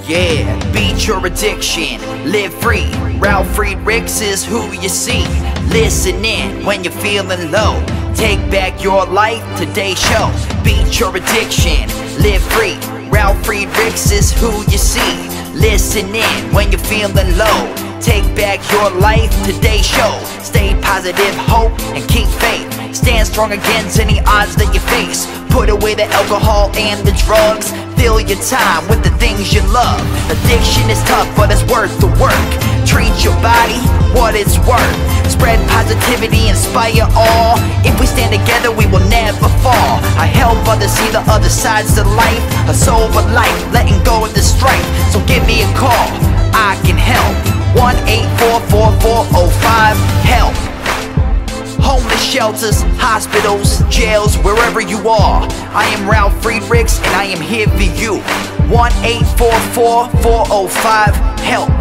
Yeah, beat your addiction, live free. Ralf Friedrichs is who you see. Listen in when you're feeling low. Take back your life, today's show. Beat your addiction, live free. Ralf Friedrichs is who you see. Listen in when you're feeling low. Take back your life, today's show. Stay positive, hope, and keep faith. Stand strong against any odds that you face. Put away the alcohol and the drugs. Fill your time with the things you love. Addiction is tough, but it's worth the work. Treat your body what it's worth. Spread positivity, inspire all. If we stand together, we will never fall. I help others see the other sides to life. A sober life, letting go of the strife. So give me a call, I can help. 1-844-4405-HELP. Homeless shelters, hospitals, jails, wherever you are. I am Ralf Friedrichs and I am here for you. 1-844-405-HELP.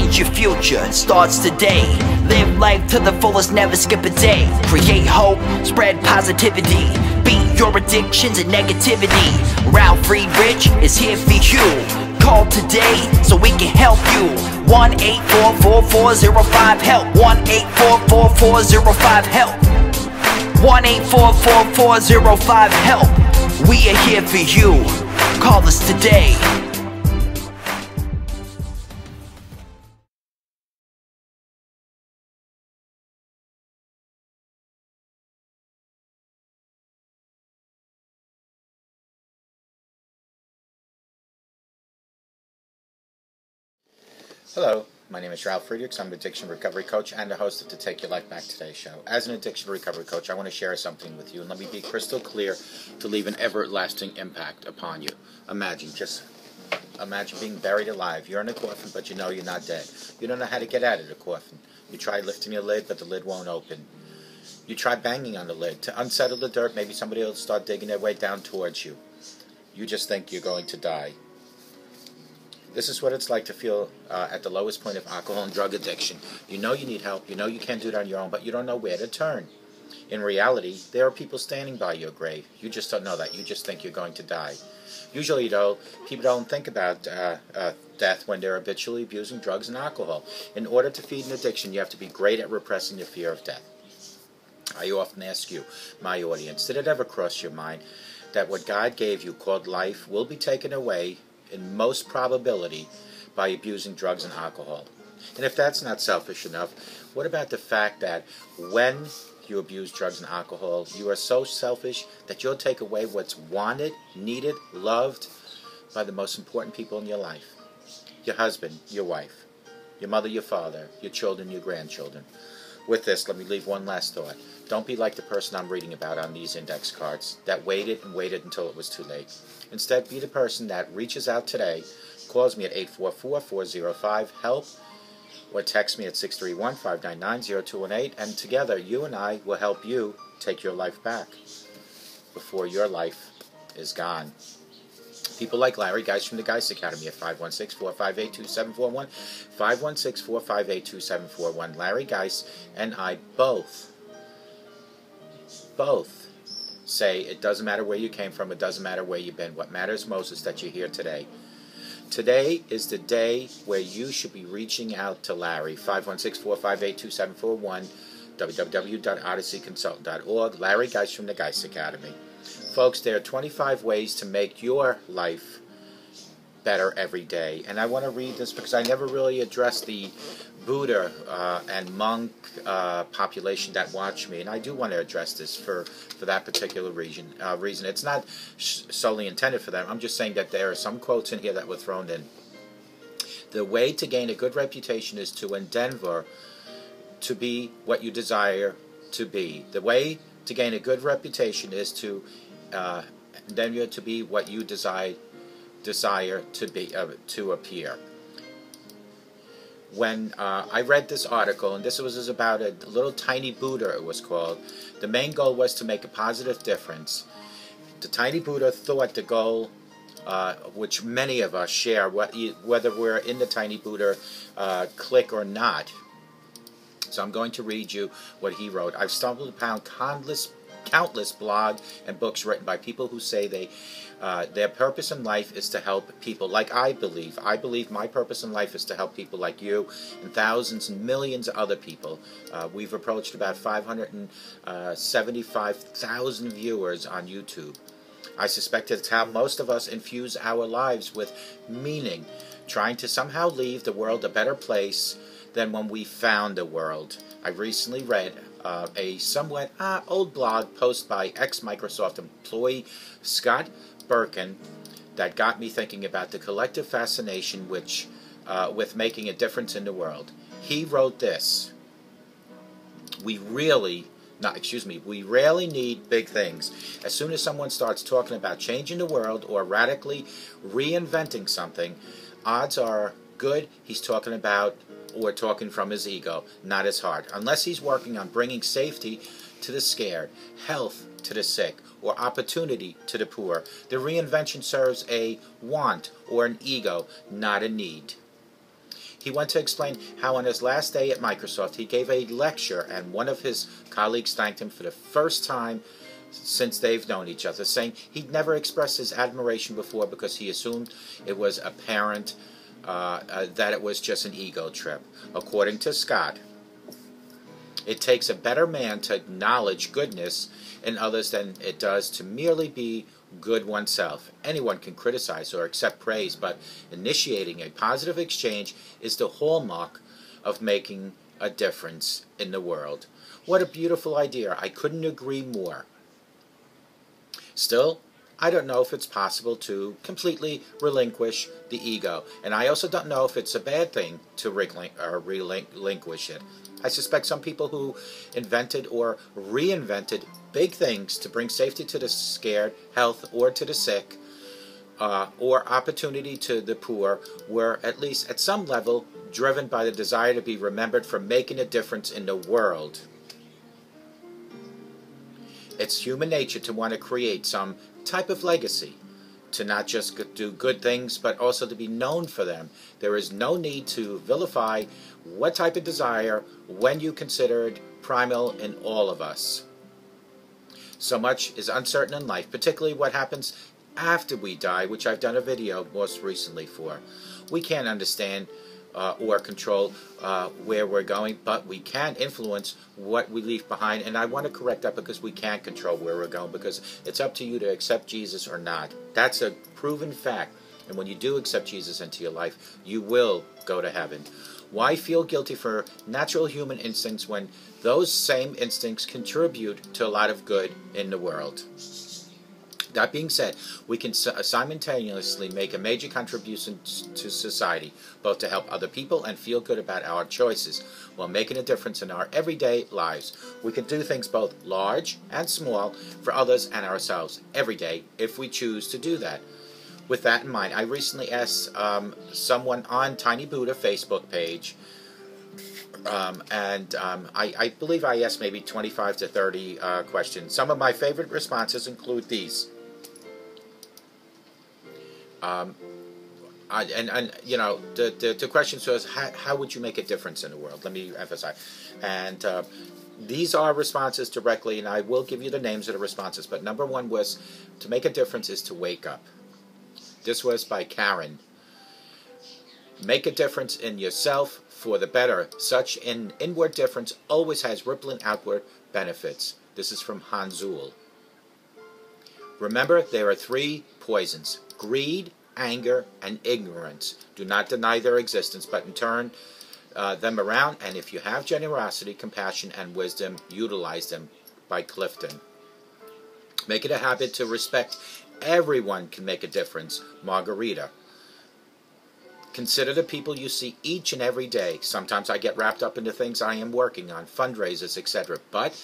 Change your future, starts today. Live life to the fullest, never skip a day. Create hope, spread positivity. Beat your addictions and negativity. Ralf Friedrichs is here for you. Call today so we can help you. 1-844-405-HELP. 1-844-405-HELP. 1-844-405-HELP. We are here for you. Call us today. Hello, my name is Ralf Friedrichs. I'm an addiction recovery coach and the host of the Take Your Life Back Today show. As an addiction recovery coach, I want to share something with you, and let me be crystal clear to leave an everlasting impact upon you. Imagine being buried alive. You're in a coffin, but you know you're not dead. You don't know how to get out of the coffin. You try lifting your lid, but the lid won't open. You try banging on the lid. To unsettle the dirt, maybe somebody will start digging their way down towards you. You just think you're going to die. This is what it's like to feel at the lowest point of alcohol and drug addiction. You know you need help, you know you can't do it on your own, but you don't know where to turn. In reality, there are people standing by your grave. You just don't know that. You just think you're going to die. Usually, though, people don't think about death when they're habitually abusing drugs and alcohol. In order to feed an addiction, you have to be great at repressing the fear of death. I often ask you, my audience, did it ever cross your mind that what God gave you, called life, will be taken away in most probability by abusing drugs and alcohol? And if that's not selfish enough, what about the fact that when you abuse drugs and alcohol, you are so selfish that you'll take away what's wanted, needed, loved by the most important people in your life? Your husband, your wife, your mother, your father, your children, your grandchildren. With this, let me leave one last thought. Don't be like the person I'm reading about on these index cards that waited and waited until it was too late. Instead, be the person that reaches out today, calls me at 844-405-HELP, or text me at 631-599-0218, and together you and I will help you take your life back before your life is gone. People like Larry Geist from the Geist Academy at 516-458-2741, 516-458-2741. Larry Geist and I both say it doesn't matter where you came from, it doesn't matter where you've been. What matters most is that you're here today. Today is the day where you should be reaching out to Larry. 516-458-2741, www.odysseyconsultant.org. Larry Geist from the Geist Academy. Folks, there are 25 ways to make your life better every day. And I want to read this because I never really addressed the Buddha and monk population that watch me, and I do want to address this for that particular reason. It's not solely intended for them. I'm just saying that there are some quotes in here that were thrown in. The way to gain a good reputation is to endeavor to be what you desire to be. The way to gain a good reputation is to endeavor to be what you desire to be, to appear. When I read this article, and this was about a little tiny Buddha, it was called, the main goal was to make a positive difference. The tiny Buddha thought the goal, which many of us share, whether we're in the tiny Buddha clique or not. So I'm going to read you what he wrote. I've stumbled upon countless blogs and books written by people who say their purpose in life is to help people like I believe. I believe my purpose in life is to help people like you and thousands and millions of other people. We've approached about 575,000 viewers on YouTube. I suspect it's how most of us infuse our lives with meaning, trying to somehow leave the world a better place than when we found the world. I recently read a somewhat old blog post by ex-Microsoft employee Scott Birkin that got me thinking about the collective fascination with making a difference in the world. He wrote this: we rarely need big things. As soon as someone starts talking about changing the world or radically reinventing something, odds are good he's talking about or talking from his ego, not his heart. Unless he's working on bringing safety to the scared, health to the sick, or opportunity to the poor, the reinvention serves a want or an ego, not a need. He went to explain how on his last day at Microsoft he gave a lecture, and one of his colleagues thanked him for the first time since they've known each other, saying he'd never expressed his admiration before because he assumed it was apparent that it was just an ego trip. According to Scott, it takes a better man to acknowledge goodness in others than it does to merely be good oneself. Anyone can criticize or accept praise, but initiating a positive exchange is the hallmark of making a difference in the world. What a beautiful idea. I couldn't agree more. Still, I don't know if it's possible to completely relinquish the ego, and I also don't know if it's a bad thing to relinquish it. I suspect some people who invented or reinvented big things to bring safety to the scared, health or to the sick, or opportunity to the poor, were at least at some level driven by the desire to be remembered for making a difference in the world. It's human nature to want to create some type of legacy, to not just do good things, but also to be known for them. There is no need to vilify what type of desire when you consider it primal in all of us. So much is uncertain in life, particularly what happens after we die, which I've done a video most recently for. We can't understand or control where we're going, but we can influence what we leave behind. And I want to correct that, because we can't control where we're going, because it's up to you to accept Jesus or not. That's a proven fact. And when you do accept Jesus into your life, you will go to heaven. Why feel guilty for natural human instincts when those same instincts contribute to a lot of good in the world? That being said, we can simultaneously make a major contribution to society, both to help other people and feel good about our choices, while making a difference in our everyday lives. We can do things both large and small for others and ourselves every day if we choose to do that. With that in mind, I recently asked someone on Tiny Buddha Facebook page, I believe I asked maybe 25 to 30 questions. Some of my favorite responses include these. You know, the question was, how would you make a difference in the world? Let me emphasize. And these are responses directly, and I will give you the names of the responses. But number one was, to make a difference is to wake up. This was by Karen. Make a difference in yourself for the better. Such an inward difference always has rippling outward benefits. This is from Hanzul. Remember, there are three poisons: greed, anger, and ignorance. Do not deny their existence, but in turn them around. And if you have generosity, compassion, and wisdom, utilize them. By Clifton. Make it a habit to respect. Everyone can make a difference. Margarita. Consider the people you see each and every day. Sometimes I get wrapped up into things I am working on, fundraisers, etc. But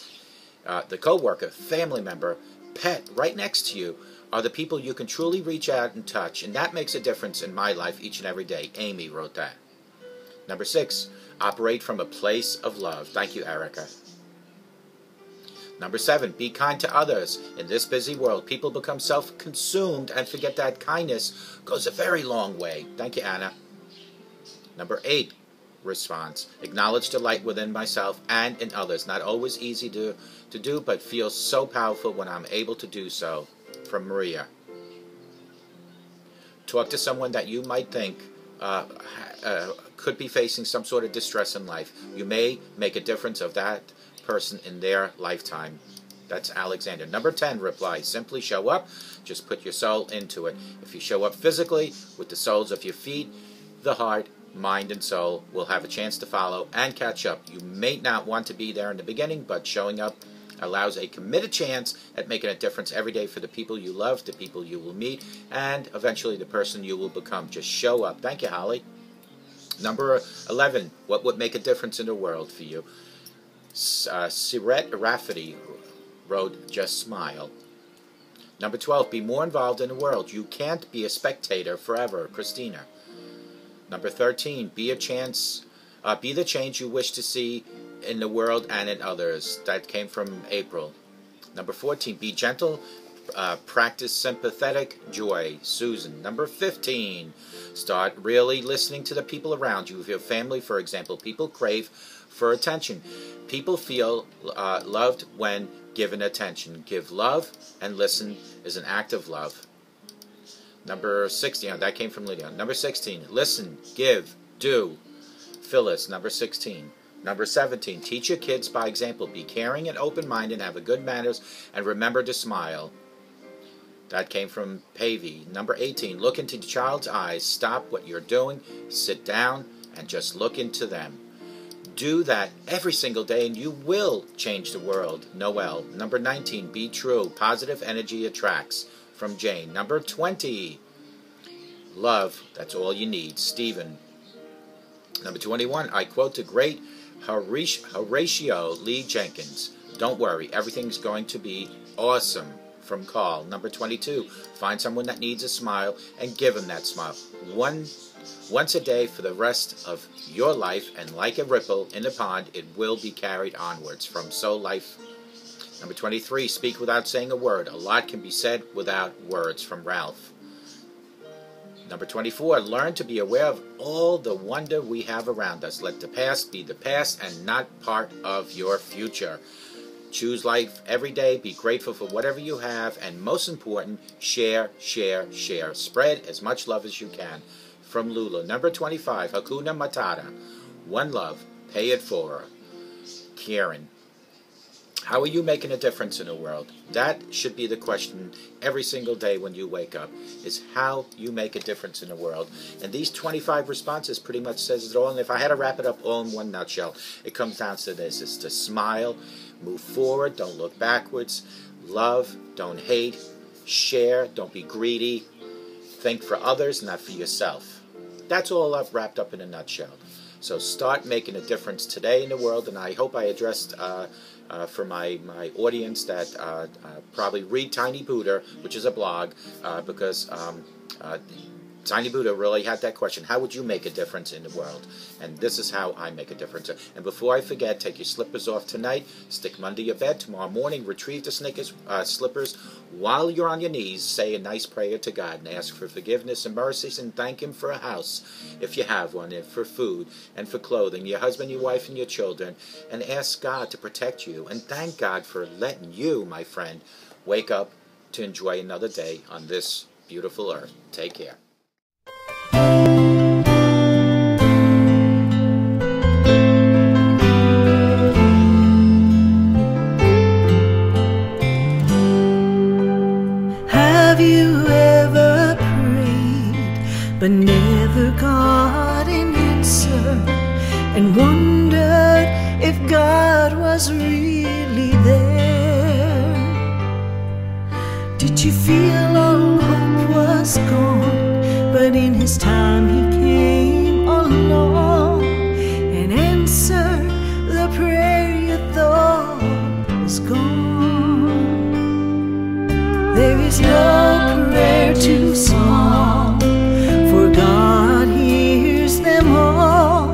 the co-worker, family member, pet right next to you are the people you can truly reach out and touch. And that makes a difference in my life each and every day. Amy wrote that. Number 6, operate from a place of love. Thank you, Erica. Number 7, be kind to others. In this busy world, people become self-consumed and forget that kindness goes a very long way. Thank you, Anna. Number 8, response. Acknowledge the light within myself and in others. Not always easy to do, but feels so powerful when I'm able to do so. From Maria. Talk to someone that you might think could be facing some sort of distress in life. You may make a difference of that person in their lifetime. That's Alexander. Number 10, reply. Simply show up. Just put your soul into it. If you show up physically with the soles of your feet, the heart, mind, and soul will have a chance to follow and catch up. You may not want to be there in the beginning, but showing up allows a committed chance at making a difference every day for the people you love, the people you will meet, and eventually the person you will become. Just show up. Thank you, Holly. Number 11, what would make a difference in the world for you? Siret Rafferty wrote, just smile. Number 12, be more involved in the world. You can't be a spectator forever. Christina. Number 13, be the change you wish to see in the world and in others. That came from April. Number 14, be gentle Practice sympathetic joy, Susan. Number 15, start really listening to the people around you. If your family, for example, people crave for attention. People feel loved when given attention. Give love, and listen is an act of love. Number 16, that came from Lydia. Number 16, listen, give, do. Phyllis, number 16. Number 17, teach your kids by example. Be caring and open-minded, have a good manners, and remember to smile. That came from Pavey. Number 18, look into the child's eyes. Stop what you're doing, sit down, and just look into them. Do that every single day, and you will change the world. Noel. Number 19, be true. Positive energy attracts. From Jane. Number 20, love. That's all you need. Stephen. Number 21, I quote the great Horatio Lee Jenkins. Don't worry, everything's going to be awesome. From Carl. Number 22, find someone that needs a smile and give them that smile. Once a day for the rest of your life, and like a ripple in the pond, it will be carried onwards. From Soul Life. Number 23, speak without saying a word. A lot can be said without words. From Ralph. Number 24, learn to be aware of all the wonder we have around us. Let the past be the past and not part of your future. Choose life every day. Be grateful for whatever you have. And most important, share, share, share. Spread as much love as you can. From Lula. Number 25, Hakuna Matata. One love. Pay it forward. Kieran. How are you making a difference in the world? That should be the question every single day when you wake up, is how you make a difference in the world. And these 25 responses pretty much says it all. And if I had to wrap it up all in one nutshell, it comes down to this. It's to smile, move forward, don't look backwards, love, don't hate, share, don't be greedy, think for others, not for yourself. That's all I've wrapped up in a nutshell. So start making a difference today in the world, and I hope I addressed for my audience that probably read Tiny Buddha, which is a blog, because Tiny Buddha really had that question, how would you make a difference in the world? And this is how I make a difference. And before I forget, take your slippers off tonight, stick them under your bed. Tomorrow morning, retrieve the slippers. While you're on your knees, say a nice prayer to God and ask for forgiveness and mercies, and thank Him for a house, if you have one, and for food, and for clothing, your husband, your wife, and your children, and ask God to protect you. And thank God for letting you, my friend, wake up to enjoy another day on this beautiful earth. Take care. Have you ever prayed but never got an answer, and wondered if God was really there? Did you feel all hope was gone, but in His time He came along and answered the prayer you thought was gone? There is no prayer too small, for God hears them all.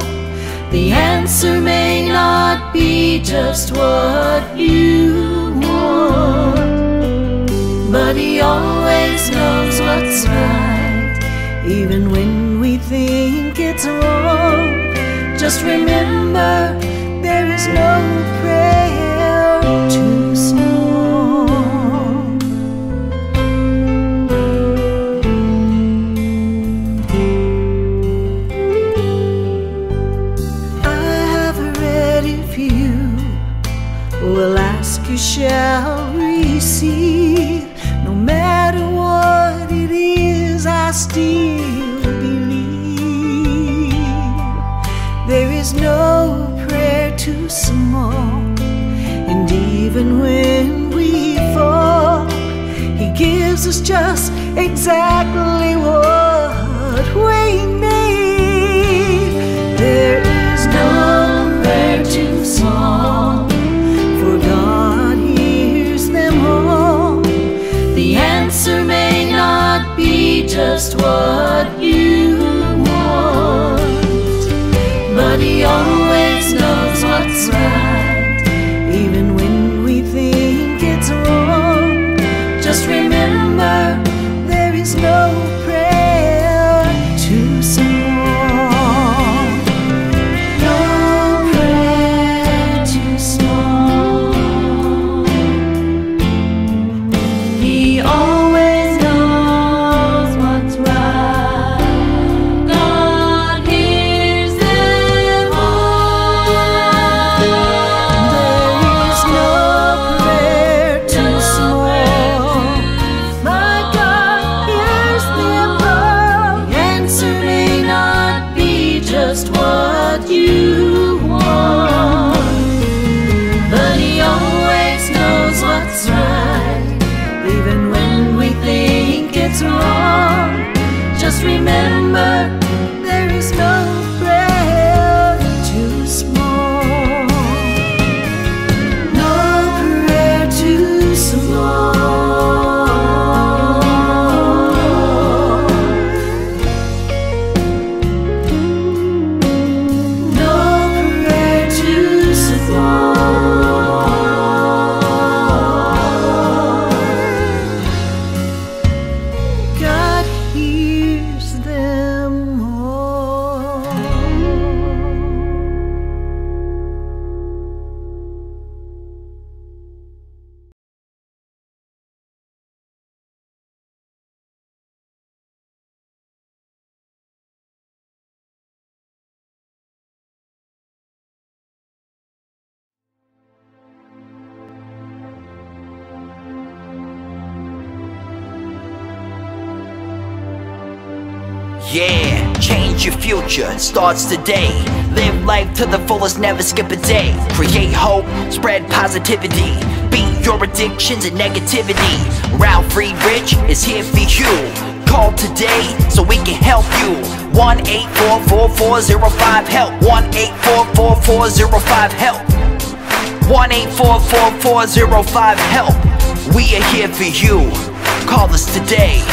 The answer may not be just what you want, but He always knows what's right, even when we think it's wrong. Just remember, there is no prayer too small. Will ask, you shall receive. No matter what it is, I still believe. There is no prayer too small, and even when we fall, He gives us just exactly what we need. There is no prayer too small, God hears them all. The answer may not be just what you want, but He always knows what's right, even when we think it's wrong. Just remember, Yeah, change your future, it starts today. Live life to the fullest, never skip a day. Create hope, spread positivity. Beat your addictions and negativity. Ralf Friedrichs is here for you. Call today so we can help you. 1-844-405-HELP. 1-844-405-HELP. 1-844-405-HELP. We are here for you. Call us today.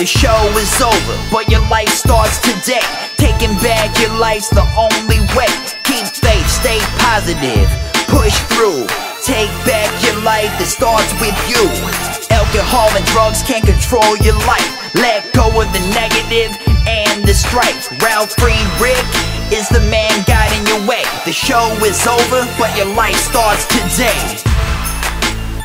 The show is over, but your life starts today. Taking back your life's the only way. Keep faith, stay positive, push through. Take back your life, it starts with you. Alcohol and drugs can't control your life. Let go of the negative and the strife. Ralf Friedrichs is the man guiding your way. The show is over, but your life starts today.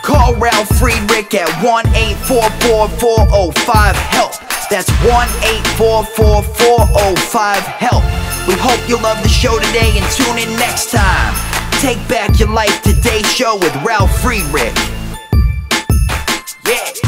Call Ralf Friedrichs at 1-844-405-HELP. That's 1-844-405-HELP. We hope you love the show today and tune in next time. Take back your life, today's show with Ralf Friedrichs. Yeah.